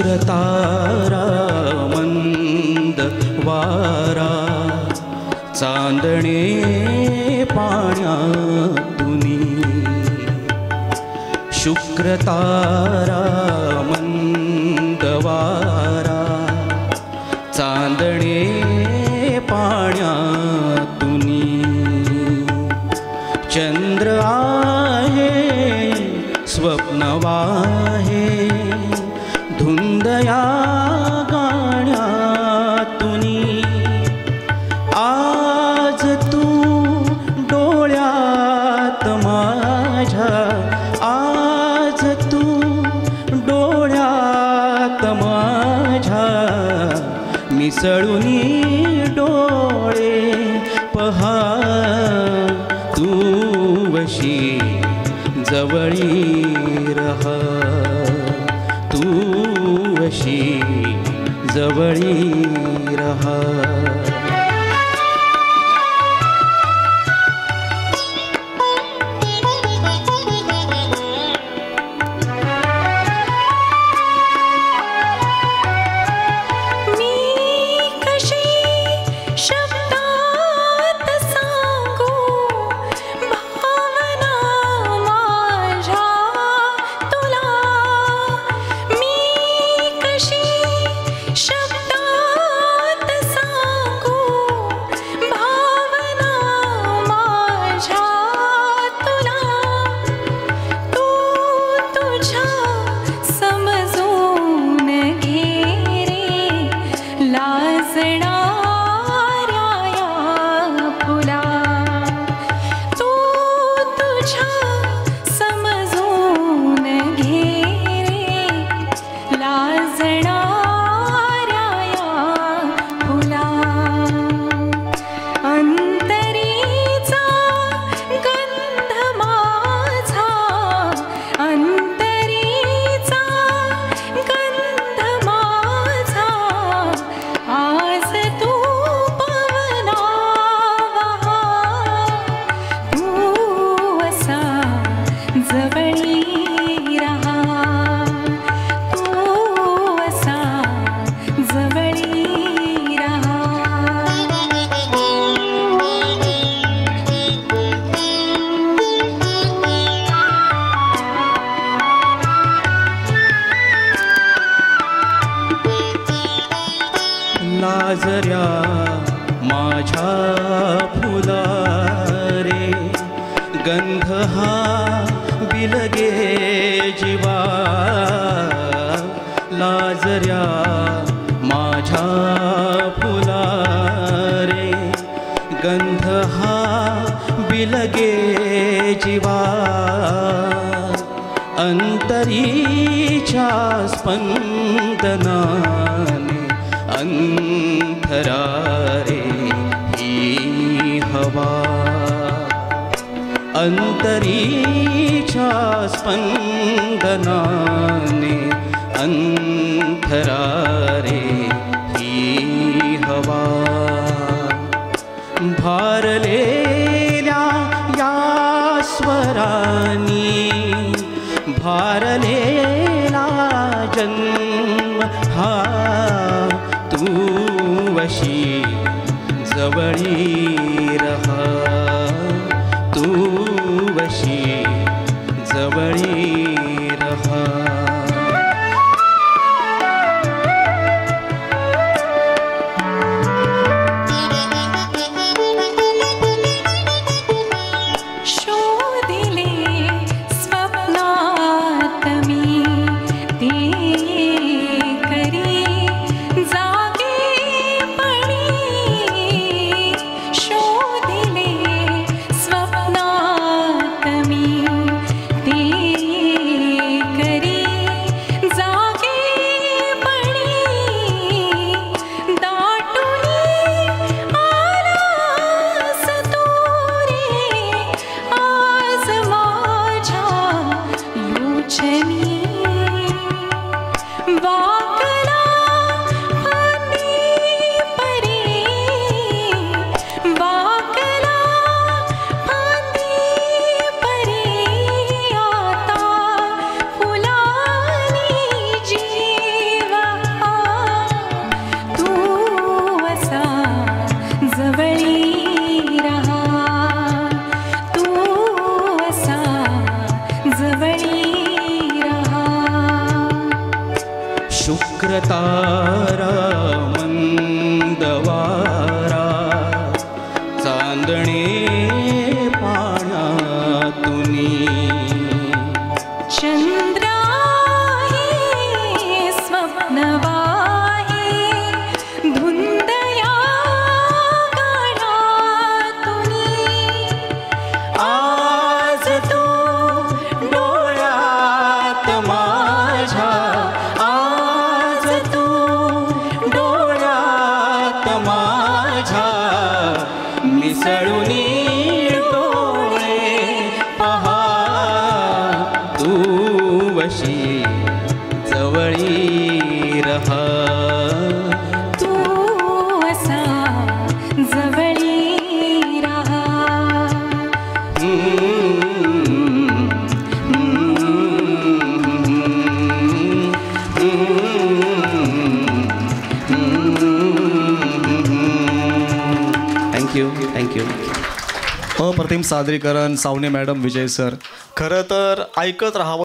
शुक्रतारा मंद वारा चांदणे पाण्यातुनी शुक्रतारा मंद वारा चांदणे पाण्यातुनी चंद्र आहे स्वप्नवाहे धुंदया गाण्यातुनी आज तू डोळ्यात माझ्या आज तू डोळ्यात माझ्या मिसळुनी डोळे पहा तू वशी जवळी रहा तू वशी जवळी रहा लाजऱ्या माझ्या फुला रे गंध हा बिलगे जीवा लाजऱ्या माझ्या फुला रे गंध हा बिलगे जीवा अंतरीच्या स्पंदनाने अंतरा रे ही हवा अंतरीच्या स्पंदनाने अंतरा रे ही हवा भारलेल्या या स्वरानी भारलेला जन्म हा तू वशी जवळी रहा तू वशी जवळी रहा शोधिले वारा चांदणे पाण्यातुनी चंद्राही स्वप्नवाही धुंदया गाढातुनी आज तू डोळ्यात माझ्या आज तू डोळ्यात माझ्या मिसळूनी डोळे पहा तू वशी जवळी रहा तू असा जवळी राहा थँक्यू अप्रतिम सादरीकरण सावने मॅडम, विजय सर. खरं तर ऐकत राहावं